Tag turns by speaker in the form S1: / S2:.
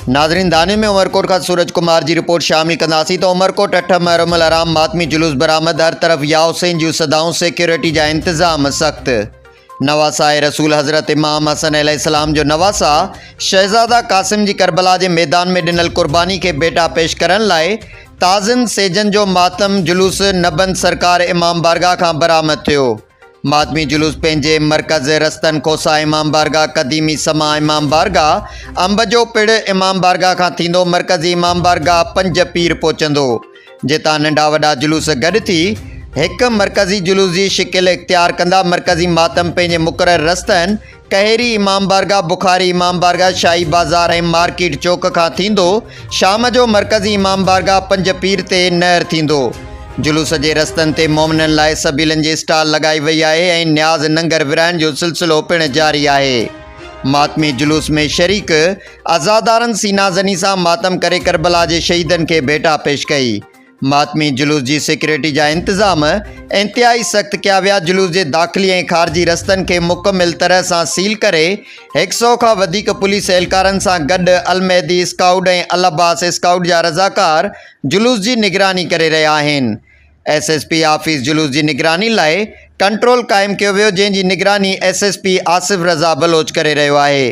S1: नाज़रीन, दाने में उमरकोट का सूरज कुमार जी रिपोर्ट शामिल कंदासीं तो उमरकोट 8 महरम आराम मातमी जुलूस बरामद। हर तरफ या हुसैन जूं सदाऊं, सिक्योरिटी जा इंतज़ाम सख्त। नवासा रसूल हज़रत इमाम हसन अलैहिस्सलाम जो नवासा शहज़ादा कासिम जी करबला के मैदान में ॾिनल कुर्बानी के बेटा पेश करण लाइ ताज़िन सेजन जो मातम जुलूस नबंद सरकार इमाम बारगाह का बरामद थियो। मातमी जुलूस पंहिंजे मरकज़ रस्तन खोसा इमाम बारगाह, कदीमी समा इमाम बारगाह, अंब जो पिड़ इमाम बारगाह का थींदो मरकज़ी इमाम बारगाह 5 पीर पहुचंदो, जितां नंढा वॾा जुलूस गॾु थी एक मरकज़ी जुलूस की शिकिल इख्तियार कंदा। मरकज़ी मातम पंहिंजे मुक़रर रस्तनि कहेरी इमाम बारगाह, बुखारी इमाम बारगाह, शाही बाज़ार ऐं मार्केट चौक खां थींदो। शाम जो मरकज़ी इमाम बारगाह 5 पीर ते नहर थींदो। जुलूस के रस्तनि ते मोमिननि लाइ सबीलनि जी स्टाल लगाई वई आहे ऐं न्याज़ नंगर विराइण जो सिलसिलो पिण जारी आहे। मातमी जुलूस में शरीक अज़ादारनि सीना ज़नी सां मातम करे करबला के शहीदनि के भेटा पेश कई। मातमी जुलूस की सिक्योरिटी जा इंतज़ाम इंतहाई सख्त किया विया। जुलूस के दाख़िली ऐं ख़ारजी रस्तनि के मुकम्मिल तरह से सील करे 100 खां वधीक पुलिस एहलकारनि सां गॾु अलमहदी स्काउट ऐं अल-अब्बास स्काउट जा रज़ाकार जुलूस की निगरानी करे रहिया आहिनि। SSP ऑफिस जुलूस की निगरानी लाइ कंट्रोल कायम किया वियो, जंहिंजी निगरानी SSP आसिफ रज़ा बलोच करे रहियो आहे।